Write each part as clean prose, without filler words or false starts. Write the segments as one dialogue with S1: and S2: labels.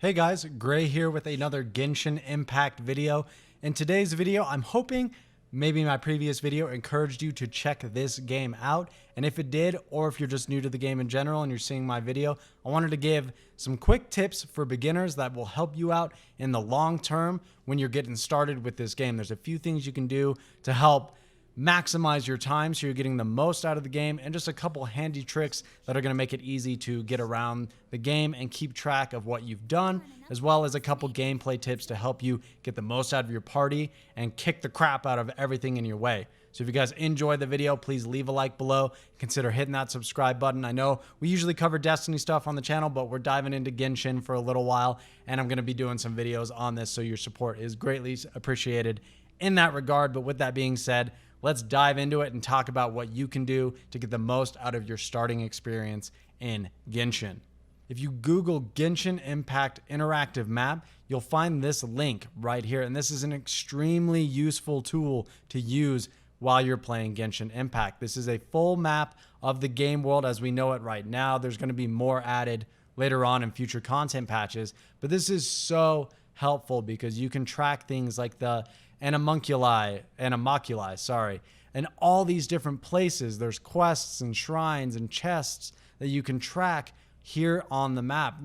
S1: Hey guys, Gray here with another Genshin Impact video. In today's video, I'm hoping maybe my previous video encouraged you to check this game out. And if it did, or if you're just new to the game in general and you're seeing my video, I wanted to give some quick tips for beginners that will help you out in the long term when you're getting started with this game. There's a few things you can do to help maximize your time so you're getting the most out of the game, and just a couple handy tricks that are going to make it easy to get around the game and keep track of what you've done, as well as a couple gameplay tips to help you get the most out of your party and kick the crap out of everything in your way. So if you guys enjoyed the video, please leave a like below. Consider hitting that subscribe button. I know we usually cover Destiny stuff on the channel, but we're diving into Genshin for a little while, and I'm going to be doing some videos on this, so your support is greatly appreciated in that regard. But with that being said, let's dive into it and talk about what you can do to get the most out of your starting experience in Genshin. If you Google Genshin Impact Interactive Map, you'll find this link right here. And this is an extremely useful tool to use while you're playing Genshin Impact. This is a full map of the game world as we know it right now. There's going to be more added later on in future content patches, but this is so helpful because you can track things like the animoculi, and all these different places. There's quests and shrines and chests that you can track here on the map.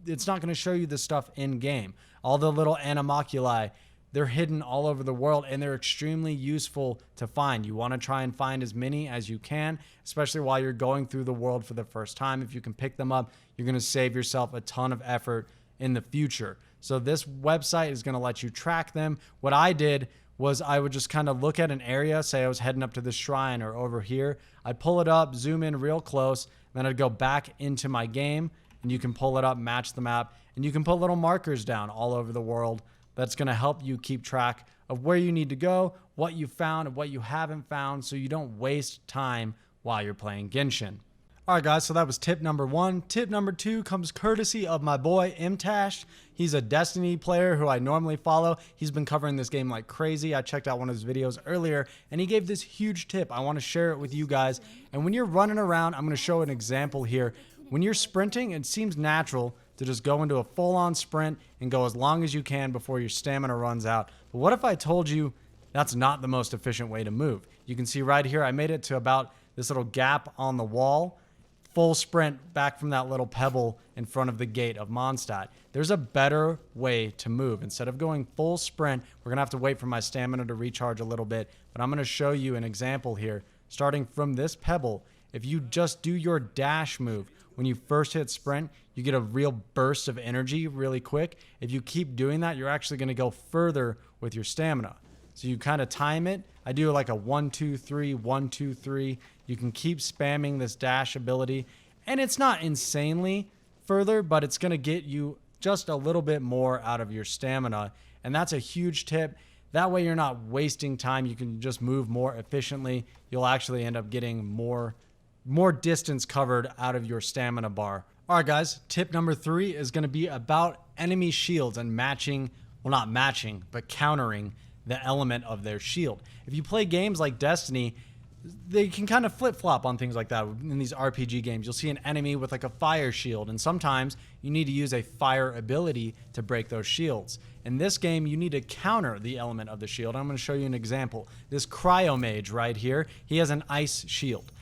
S1: It's not going to show you this stuff in game. All the little animoculi, they're hidden all over the world, and they're extremely useful to find. You want to try and find as many as you can, especially while you're going through the world for the first time. If you can pick them up, you're going to save yourself a ton of effort in the future. So this website is going to let you track them. What I did was I would just kind of look at an area, say I was heading up to the shrine or over here. I'd pull it up, zoom in real close, then I'd go back into my game, and you can pull it up, match the map, and you can put little markers down all over the world. That's going to help you keep track of where you need to go, what you found, and what you haven't found, so you don't waste time while you're playing Genshin. All right, guys, so that was tip number one. Tip number two comes courtesy of my boy, Imtash. He's a Destiny player who I normally follow. He's been covering this game like crazy. I checked out one of his videos earlier, and he gave this huge tip. I want to share it with you guys. And when you're running around, I'm going to show an example here. When you're sprinting, it seems natural to just go into a full-on sprint and go as long as you can before your stamina runs out. But what if I told you that's not the most efficient way to move? You can see right here, I made it to about this little gap on the wall. Full sprint back from that little pebble in front of the gate of Mondstadt. There's a better way to move. Instead of going full sprint, we're going to have to wait for my stamina to recharge a little bit. But I'm going to show you an example here. Starting from this pebble, if you just do your dash move, when you first hit sprint, you get a real burst of energy really quick. If you keep doing that, you're actually going to go further with your stamina. So you kind of time it. I do like a 1, 2, 3, 1, 2, 3. You can keep spamming this dash ability, and it's not insanely further, but it's going to get you just a little bit more out of your stamina, and that's a huge tip. That way you're not wasting time. You can just move more efficiently. You'll actually end up getting more distance covered out of your stamina bar. All right, guys, tip number three is going to be about enemy shields and matching, well, not matching, but countering the element of their shield. If you play games like Destiny, they can kind of flip-flop on things like that. In these RPG games, you'll see an enemy with like a fire shield, and sometimes you need to use a fire ability to break those shields. In this game, you need to counter the element of the shield. I'm going to show you an example. This Cryo Mage right here, he has an ice shield.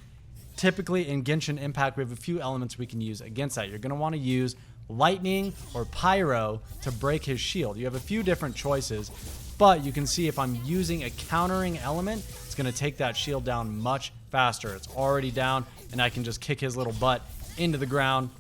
S1: Typically in Genshin Impact, we have a few elements we can use against that. You're going to want to use lightning or pyro to break his shield. You have a few different choices, but you can see if I'm using a countering element, it's going to take that shield down much faster. It's already down, and I can just kick his little butt into the ground.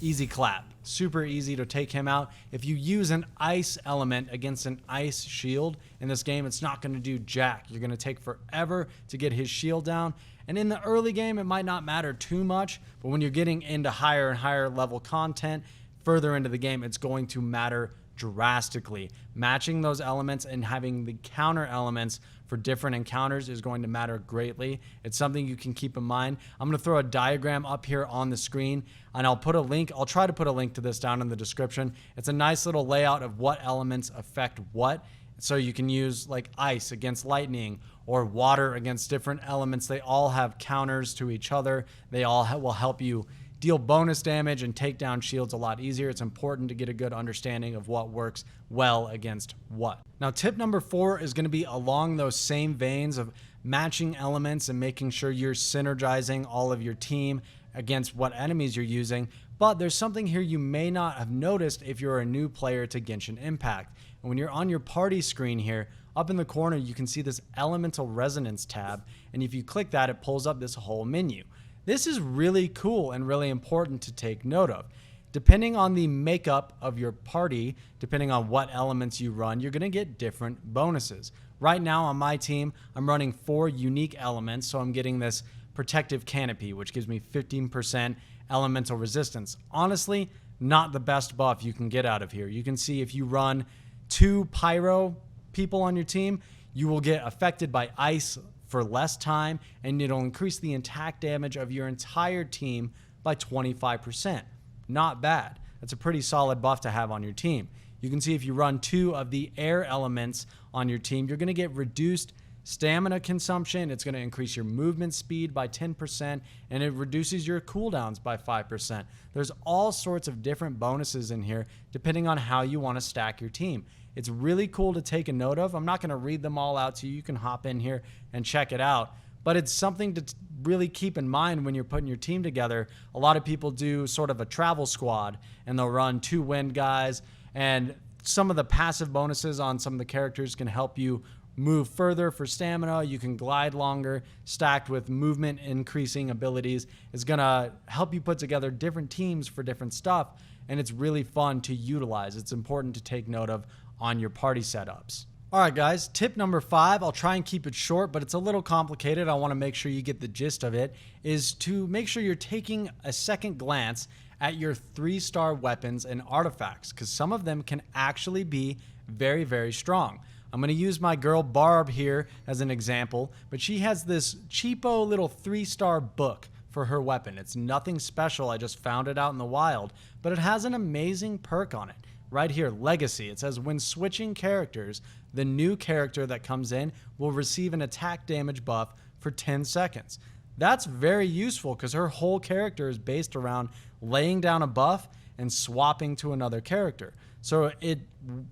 S1: Easy clap. Super easy to take him out. If you use an ice element against an ice shield in this game, it's not going to do jack. You're going to take forever to get his shield down. And in the early game, it might not matter too much, but when you're getting into higher and higher level content, further into the game, it's going to matter drastically. Matching those elements and having the counter elements for different encounters is going to matter greatly. It's something you can keep in mind. I'm going to throw a diagram up here on the screen, and I'll put a link. I'll try to put a link to this down in the description. It's a nice little layout of what elements affect what. So you can use like ice against lightning or water against different elements. They all have counters to each other. They all will help you deal bonus damage and take down shields a lot easier. It's important to get a good understanding of what works well against what. Now, tip number 4 is going to be along those same veins of matching elements and making sure you're synergizing all of your team against what enemies you're using. But there's something here you may not have noticed if you're a new player to Genshin Impact. And when you're on your party screen here, up in the corner, you can see this Elemental Resonance tab. And if you click that, it pulls up this whole menu. This is really cool and really important to take note of. Depending on the makeup of your party, depending on what elements you run, you're going to get different bonuses. Right now on my team, I'm running 4 unique elements, so I'm getting this Protective Canopy, which gives me 15% elemental resistance. Honestly, not the best buff you can get out of here. You can see if you run 2 Pyro people on your team, you will get affected by ice for less time, and it'll increase the attack damage of your entire team by 25%. Not bad. That's a pretty solid buff to have on your team. You can see if you run 2 of the air elements on your team, you're going to get reduced stamina consumption. It's going to increase your movement speed by 10%, and it reduces your cooldowns by 5%. There's all sorts of different bonuses in here depending on how you want to stack your team. It's really cool to take a note of. I'm not going to read them all out to you. You can hop in here and check it out. But it's something to really keep in mind when you're putting your team together. A lot of people do sort of a travel squad, and they'll run 2 wind guys, and some of the passive bonuses on some of the characters can help you move further for stamina. You can glide longer, stacked with movement increasing abilities. It's going to help you put together different teams for different stuff, and it's really fun to utilize. It's important to take note of on your party setups. All right, guys, tip number 5, I'll try and keep it short, but it's a little complicated. I want to make sure you get the gist of it, is to make sure you're taking a second glance at your 3-star weapons and artifacts, because some of them can actually be very, very strong. I'm going to use my girl Barb here as an example, but she has this cheapo little 3-star book for her weapon. It's nothing special. I just found it out in the wild, but it has an amazing perk on it. Right here, Legacy. It says when switching characters, the new character that comes in will receive an attack damage buff for 10 seconds. That's very useful because her whole character is based around laying down a buff and swapping to another character. So it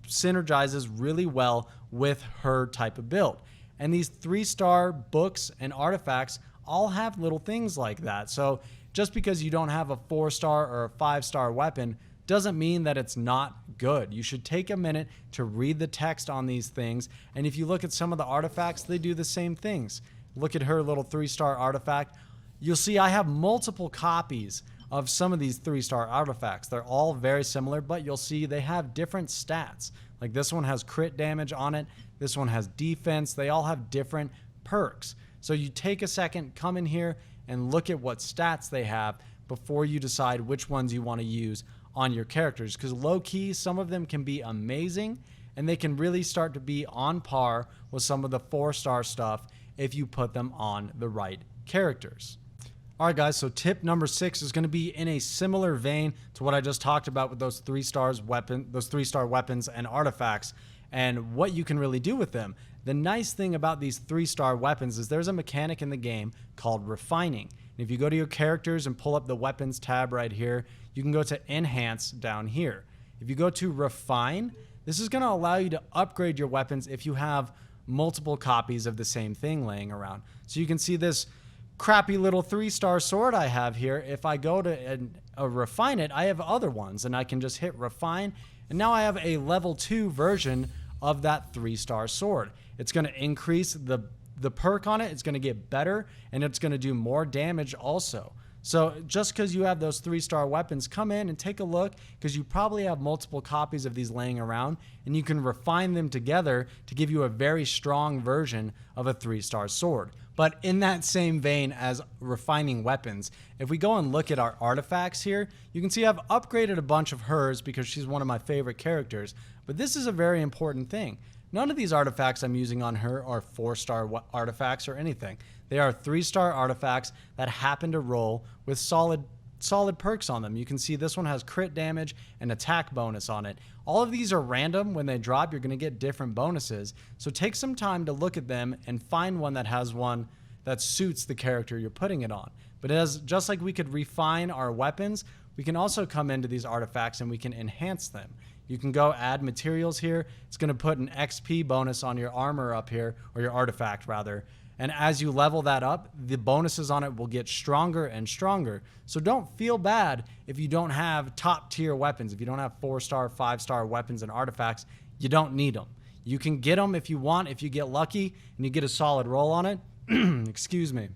S1: synergizes really well with her type of build. And these 3-star books and artifacts all have little things like that. So just because you don't have a 4-star or a 5-star weapon doesn't mean that it's not good. You should take a minute to read the text on these things. And if you look at some of the artifacts, they do the same things. Look at her little 3-star artifact. You'll see I have multiple copies of some of these 3-star artifacts. They're all very similar, but you'll see they have different stats. Like this one has crit damage on it. This one has defense. They all have different perks. So you take a second, come in here and look at what stats they have before you decide which ones you want to use on your characters, because low-key, some of them can be amazing, and they can really start to be on par with some of the 4-star stuff if you put them on the right characters. All right, guys, so tip number 6 is going to be in a similar vein to what I just talked about with those 3-star weapons and artifacts, and what you can really do with them. The nice thing about these 3-star weapons is there's a mechanic in the game called refining. And if you go to your characters and pull up the weapons tab right here, you can go to enhance down here. If you go to refine, this is going to allow you to upgrade your weapons if you have multiple copies of the same thing laying around. So you can see this crappy little 3-star sword I have here. If I go to refine it, I have other ones, and I can just hit refine, and now I have a level 2 version of that 3-star sword. It's going to increase the perk on it. It's going to get better, and it's going to do more damage also. So just because you have those 3-star weapons, come in and take a look, because you probably have multiple copies of these laying around, and you can refine them together to give you a very strong version of a 3-star sword. But in that same vein as refining weapons, if we go and look at our artifacts here, you can see I've upgraded a bunch of hers because she's one of my favorite characters. But this is a very important thing. None of these artifacts I'm using on her are 4-star artifacts or anything. They are 3-star artifacts that happen to roll with solid perks on them. You can see this one has crit damage and attack bonus on it. All of these are random. When they drop, you're going to get different bonuses. So take some time to look at them and find one that has one that suits the character you're putting it on. But as just like we could refine our weapons, we can also come into these artifacts and we can enhance them. You can go add materials here. It's going to put an XP bonus on your armor up here, or your artifact rather. And as you level that up, the bonuses on it will get stronger and stronger. So don't feel bad if you don't have top tier weapons. If you don't have 4-star, 5-star weapons and artifacts, you don't need them. You can get them if you want, if you get lucky and you get a solid roll on it. Excuse me.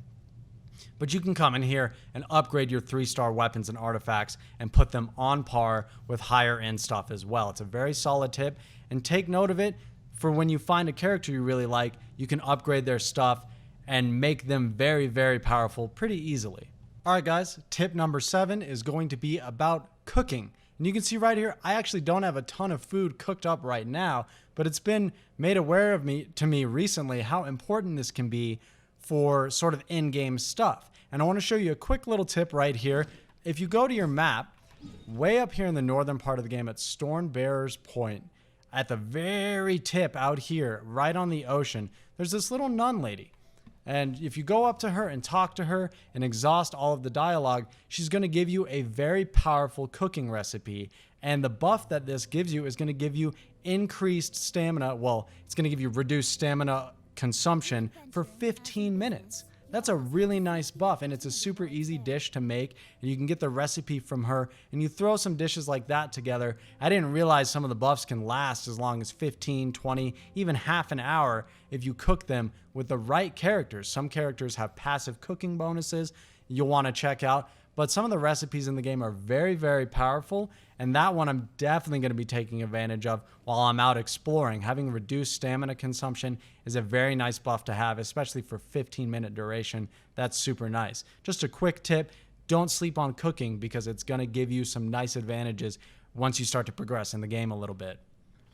S1: But you can come in here and upgrade your 3-star weapons and artifacts and put them on par with higher end stuff as well. It's a very solid tip, and take note of it for when you find a character you really like. You can upgrade their stuff and make them very, very powerful pretty easily. All right, guys, tip number 7 is going to be about cooking. And you can see right here, I actually don't have a ton of food cooked up right now, but it's been made aware of to me recently how important this can be for sort of in-game stuff. And I want to show you a quick little tip right here. If you go to your map, way up here in the northern part of the game at Stormbearer's Point, at the very tip out here, right on the ocean, there's this little nun lady. And if you go up to her and talk to her and exhaust all of the dialogue, she's going to give you a very powerful cooking recipe. And the buff that this gives you is going to give you increased stamina. Well, it's going to give you reduced stamina consumption for 15 minutes. That's a really nice buff, and it's a super easy dish to make, and you can get the recipe from her, and you throw some dishes like that together. I didn't realize some of the buffs can last as long as 15, 20, even half an hour if you cook them with the right characters. Some characters have passive cooking bonuses you'll want to check out, but some of the recipes in the game are very, very powerful, and that one I'm definitely going to be taking advantage of while I'm out exploring. Having reduced stamina consumption is a very nice buff to have, especially for 15-minute duration. That's super nice. Just a quick tip, don't sleep on cooking because it's going to give you some nice advantages once you start to progress in the game a little bit.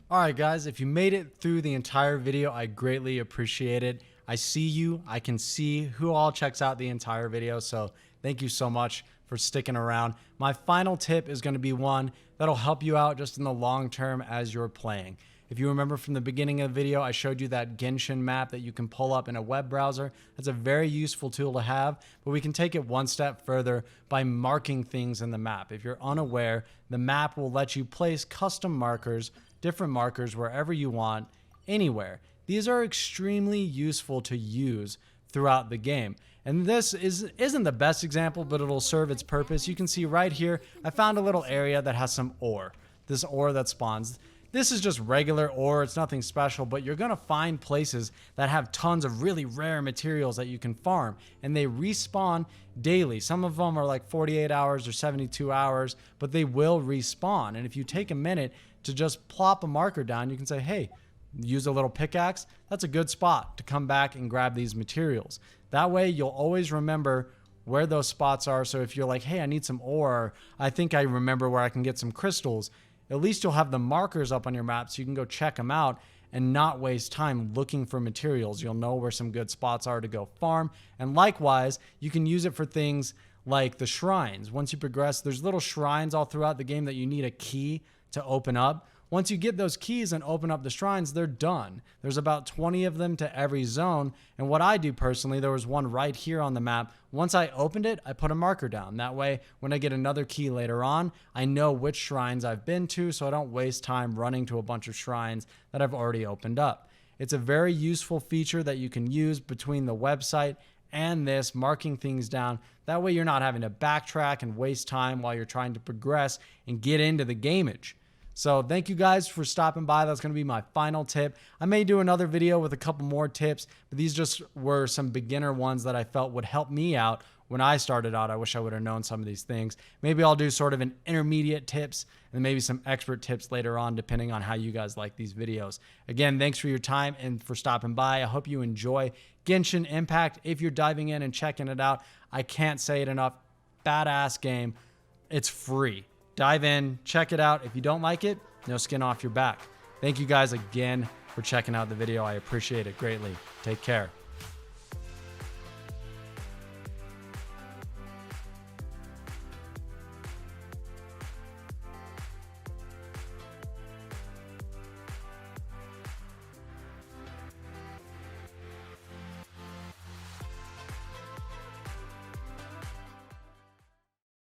S1: All right, guys, if you made it through the entire video, I greatly appreciate it. I see you. I can see who all checks out the entire video, so thank you so much for sticking around. My final tip is going to be one that'll help you out just in the long term as you're playing. If you remember from the beginning of the video, I showed you that Genshin map that you can pull up in a web browser. That's a very useful tool to have, but we can take it one step further by marking things in the map. If you're unaware, the map will let you place custom markers, different markers wherever you want, anywhere. These are extremely useful to use throughout the game. And this isn't the best example, but it'll serve its purpose. You can see right here, I found a little area that has some ore. This ore that spawns. This is just regular ore. It's nothing special, but you're going to find places that have tons of really rare materials that you can farm, and they respawn daily. Some of them are like 48 hours or 72 hours, but they will respawn. And if you take a minute to just plop a marker down, you can say, hey, use a little pickaxe. That's a good spot to come back and grab these materials. That way you'll always remember where those spots are. So if you're like, hey, I need some ore, I think I remember where I can get some crystals, at least you'll have the markers up on your map so you can go check them out and not waste time looking for materials. You'll know where some good spots are to go farm. And likewise, you can use it for things like the shrines. Once you progress, there's little shrines all throughout the game that you need a key to open up. Once you get those keys and open up the shrines, they're done. There's about 20 of them to every zone. And what I do personally, there was one right here on the map. Once I opened it, I put a marker down. That way, when I get another key later on, I know which shrines I've been to, so I don't waste time running to a bunch of shrines that I've already opened up. It's a very useful feature that you can use between the website and this, marking things down. That way, you're not having to backtrack and waste time while you're trying to progress and get into the gameage. So thank you guys for stopping by. That's going to be my final tip. I may do another video with a couple more tips, but these just were some beginner ones that I felt would help me out when I started out. I wish I would have known some of these things. Maybe I'll do sort of an intermediate tips and maybe some expert tips later on, depending on how you guys like these videos. Again, thanks for your time and for stopping by. I hope you enjoy Genshin Impact. If you're diving in and checking it out, I can't say it enough. Badass game. It's free. Dive in, check it out. If you don't like it, no skin off your back. Thank you guys again for checking out the video. I appreciate it greatly. Take care.